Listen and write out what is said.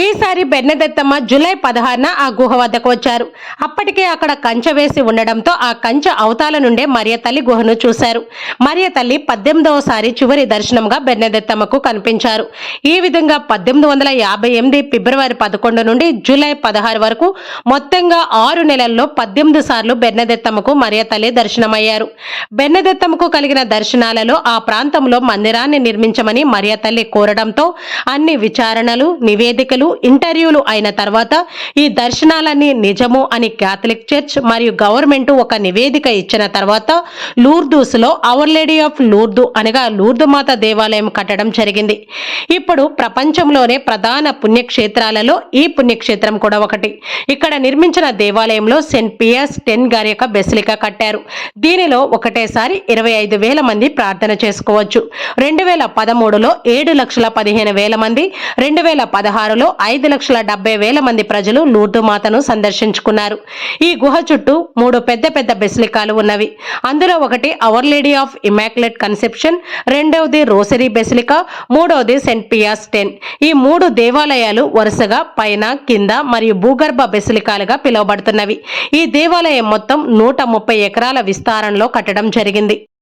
ఈసారి బెన్నెదెత్తమ్మ జూలై 16న ఆ గుహ వద్దకు వచ్చారు. అప్పటికే అక్కడ కంచె వేసి ఉండడంతో ఆ కంచె అవతాల నుండే మరియ తల్లి గుహను చూశారు. మరియ తల్లి 18వసారి చివరి దర్శనంగా బెన్నెదెత్తమ్మకు కనిపించారు. ఈ విధంగా 1858 ఫిబ్రవరి 11 నుండి జూలై 16 వరకు మొత్తంగా 6 నెలల్లో 18 సార్లు బెన్నెదెత్తమ్మకు మరియ తల్లి దర్శనమయ్యారు. బెన్నెదెత్తమ్మకు కలిగిన దర్శనాలలో ఆ ప్రాంతంలో మందిరాన్ని నిర్మించమని మరియ తల్లి కోరడంతో అన్ని విచారణలు, నివేదికలు, ఇంటర్వ్యూలు అయిన తర్వాత ఈ దర్శనాలన్నీ నిజము అని క్యాథలిక్ చర్చ్ మరియు గవర్నమెంట్ ఒక నివేదిక ఇచ్చిన తర్వాత లూర్దూస్ లో అవర్ లేడీ ఆఫ్ లూర్దు అనగా లూర్దు మాత దేవాలయం కట్టడం జరిగింది. ఇప్పుడు ప్రపంచంలోనే ప్రధాన పుణ్యక్షేత్రాలలో ఈ పుణ్యక్షేత్రం కూడా ఒకటి. ఇక్కడ నిర్మించిన దేవాలయంలో సెయింట్ పియర్స్ 10 గారి యొక్క బెసిలికా కట్టారు. దీనిలో ఒకటేసారి 25,000 మంది ప్రార్థన చేసుకోవచ్చు. 2013లో 7,15,000 మంది, 2016లో 5,70,000 మంది ప్రజలు లూర్దు మాతను సందర్శించుకున్నారు. ఈ గుహ చుట్టూ 3 పెద్ద బెసిలికాలు ఉన్నవి. అందులో ఒకటి Our Lady of Immaculate Conception, రెండవది రోసరీ బెసిలికా, మూడవది సెయింట్ పియర్స్ 10. ఈ 3 దేవాలయాలు వరుసగా పైన, కింద మరియు భూగర్భ బెసిలికాలుగా పిలువబడుతున్నవి. ఈ దేవాలయం మొత్తం 130 ఎకరాల విస్తారంలో కట్టడం జరిగింది.